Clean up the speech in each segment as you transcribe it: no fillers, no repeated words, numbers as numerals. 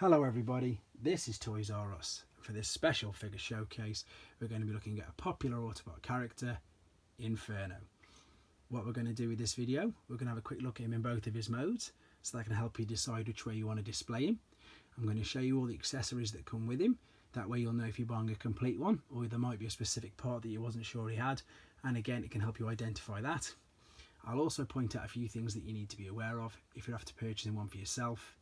Hello everybody, this is Toys R Us. For this special figure showcase, we're going to be looking at a popular Autobot character, Inferno. What we're going to do with this video, we're going to have a quick look at him in both of his modes, so that can help you decide which way you want to display him. I'm going to show you all the accessories that come with him, that way you'll know if you're buying a complete one, or there might be a specific part that you wasn't sure he had, and again it can help you identify that. I'll also point out a few things that you need to be aware of if you're after purchasing one for yourself.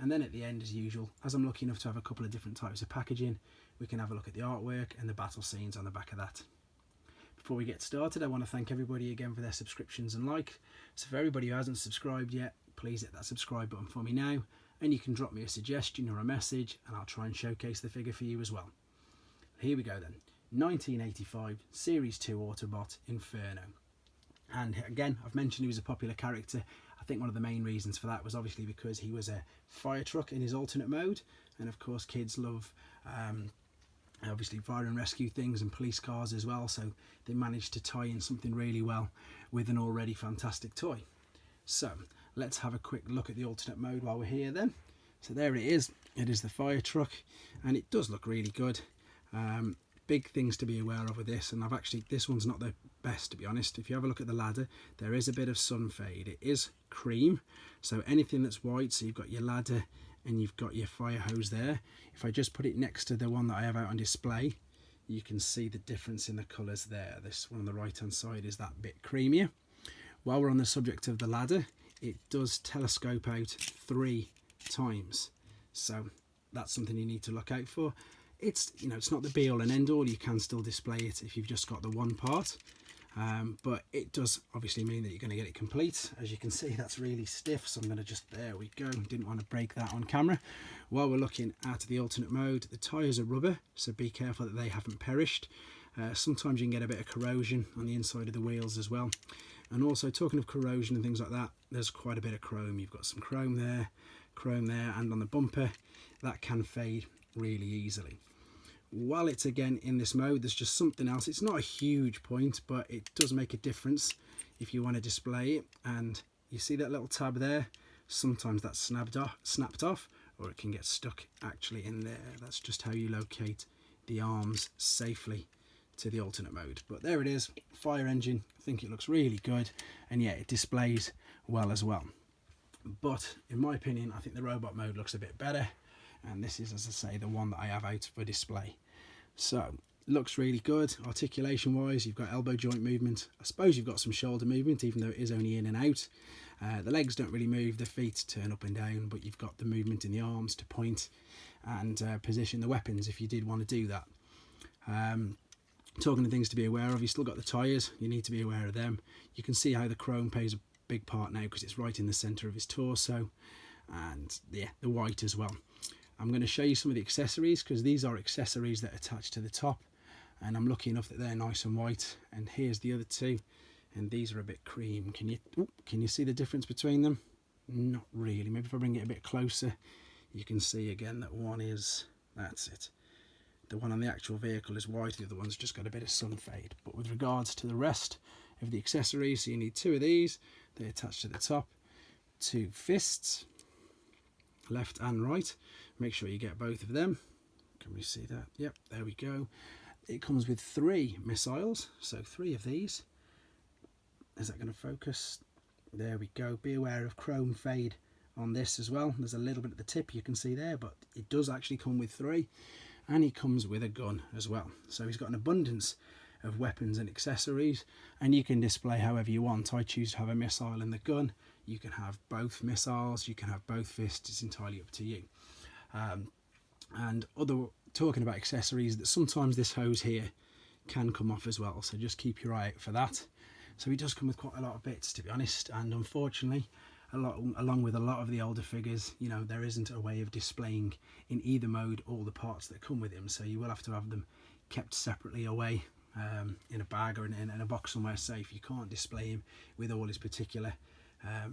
And then at the end, as usual, as I'm lucky enough to have a couple of different types of packaging, we can have a look at the artwork and the battle scenes on the back of that. Before we get started, I want to thank everybody again for their subscriptions and like. So for everybody who hasn't subscribed yet, please hit that subscribe button for me now, and you can drop me a suggestion or a message and I'll try and showcase the figure for you as well. Here we go then. 1985 Series 2 Autobot Inferno. And again, I've mentioned he was a popular character. I think one of the main reasons for that was obviously because he was a fire truck in his alternate mode, and of course kids love obviously fire and rescue things and police cars as well, so they managed to tie in something really well with an already fantastic toy. So let's have a quick look at the alternate mode while we're here then. So there it is the fire truck, and it does look really good. Big things to be aware of with this, and this one's not the best, to be honest. If you have a look at the ladder, there is a bit of sun fade. It is cream, so anything that's white, so you've got your ladder and you've got your fire hose there. If I just put it next to the one that I have out on display, you can see the difference in the colours there. This one on the right hand side is that bit creamier. While we're on the subject of the ladder, it does telescope out 3 times, so that's something you need to look out for. It's not the be all and end all. You can still display it if you've just got the one part, but it does obviously mean that you're going to get it complete. As you can see, that's really stiff, so I'm going to there we go, didn't want to break that on camera. While we're looking at the alternate mode, the tyres are rubber, so be careful that they haven't perished. Sometimes you can get a bit of corrosion on the inside of the wheels as well. And also, talking of corrosion and things like that, there's quite a bit of chrome. You've got some chrome there, and on the bumper that can fade really easily. While it's again in this mode, there's just something else. It's not a huge point, but it does make a difference if you want to display it. And you see that little tab there? Sometimes that's snapped off, or it can get stuck actually in there. That's just how you locate the arms safely to the alternate mode. But there it is, fire engine. I think it looks really good, and yeah, it displays well as well. But in my opinion, I think the robot mode looks a bit better. And this is, as I say, the one that I have out for display. So looks really good. Articulation wise, you've got elbow joint movement. I suppose you've got some shoulder movement, even though it is only in and out. The legs don't really move, the feet turn up and down, but you've got the movement in the arms to point and position the weapons if you did want to do that. Talking of things to be aware of, you've still got the tyres. You need to be aware of them. You can see how the chrome plays a big part now because it's right in the centre of his torso, and yeah, the white as well. I'm going to show you some of the accessories, because these are accessories that attach to the top, and I'm lucky enough that they're nice and white. And here's the other two, and these are a bit cream. Can you see the difference between them? Not really. Maybe if I bring it a bit closer, you can see again that one is, that's it. The one on the actual vehicle is white, the other one's just got a bit of sun fade. But with regards to the rest of the accessories, so you need 2 of these. They attach to the top. 2 fists, left and right. Make sure you get both of them. Can we see that? Yep, there we go. It comes with 3 missiles, so 3 of these. Is that going to focus? There we go. Be aware of chrome fade on this as well. There's a little bit at the tip you can see there, but it does actually come with 3. And he comes with a gun as well. So he's got an abundance of weapons and accessories, and you can display however you want. I choose to have a missile in the gun. You can have both missiles, you can have both fists, it's entirely up to you. And talking about accessories, that sometimes this hose here can come off as well, so just keep your eye out for that. So he does come with quite a lot of bits, to be honest, and unfortunately, along with a lot of the older figures, there isn't a way of displaying in either mode all the parts that come with him, so you will have to have them kept separately away in a bag or in a box somewhere safe. You can't display him with all his particular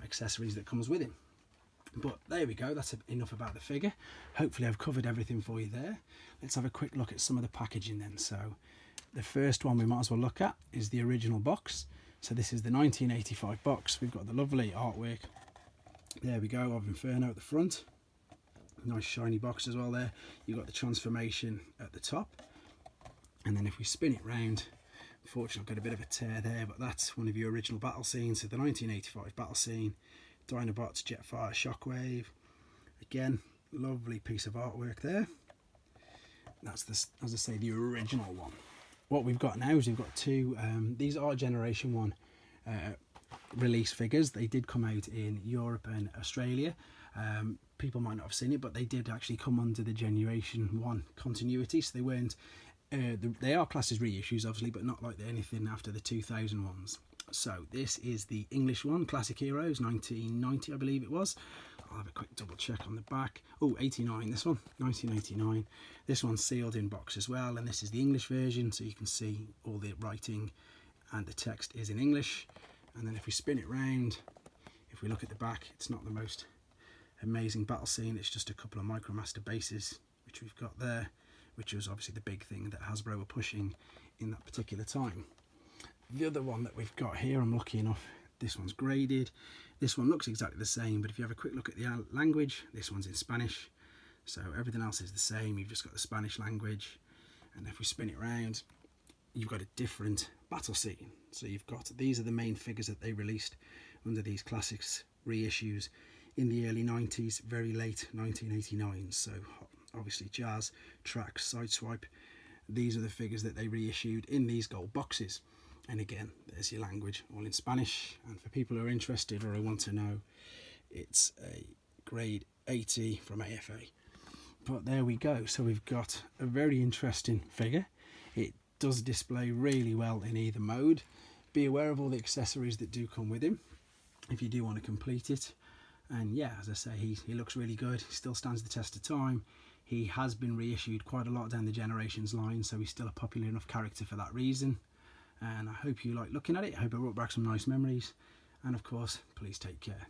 accessories that comes with him. But there we go, that's enough about the figure. Hopefully I've covered everything for you there. Let's have a quick look at some of the packaging then. So the first one we might as well look at is the original box. So this is the 1985 box. We've got the lovely artwork, there we go, of Inferno at the front. Nice shiny box as well there. You've got the transformation at the top, and then if we spin it round, unfortunately I've got a bit of a tear there, but that's one of your original battle scenes. So the 1985 battle scene, Dinobots, Jetfire, Shockwave. Again, lovely piece of artwork there. That's this, as I say, the original one. What we've got now is we've got two, these are Generation 1 release figures. They did come out in Europe and Australia. People might not have seen it, but they did actually come under the Generation 1 continuity, so they weren't, they are classed as reissues obviously, but not like anything after the 2000 ones. So this is the English one, Classic Heroes, 1990 I believe it was. I'll have a quick double check on the back. Oh, 89 this one, 1989. This one's sealed in box as well, and this is the English version, so you can see all the writing and the text is in English. And then if we spin it round, if we look at the back, it's not the most amazing battle scene. It's just a couple of Micromaster bases which we've got there, which was obviously the big thing that Hasbro were pushing in that particular time. The other one that we've got here, I'm lucky enough, this one's graded. This one looks exactly the same, but if you have a quick look at the language, this one's in Spanish, so everything else is the same. You've just got the Spanish language, and if we spin it around, you've got a different battle scene. So you've got, these are the main figures that they released under these classics reissues in the early 90s, very late 1989. So obviously Jazz, Trax, Sideswipe, these are the figures that they reissued in these gold boxes. And again, there's your language, all in Spanish. And for people who are interested or who want to know, it's a grade 80 from AFA. But there we go. So we've got a very interesting figure. It does display really well in either mode. Be aware of all the accessories that do come with him if you do want to complete it. And yeah, as I say, he looks really good. He still stands the test of time. He has been reissued quite a lot down the Generations line, so he's still a popular enough character for that reason. And I hope you like looking at it. I hope it brought back some nice memories. And of course, please take care.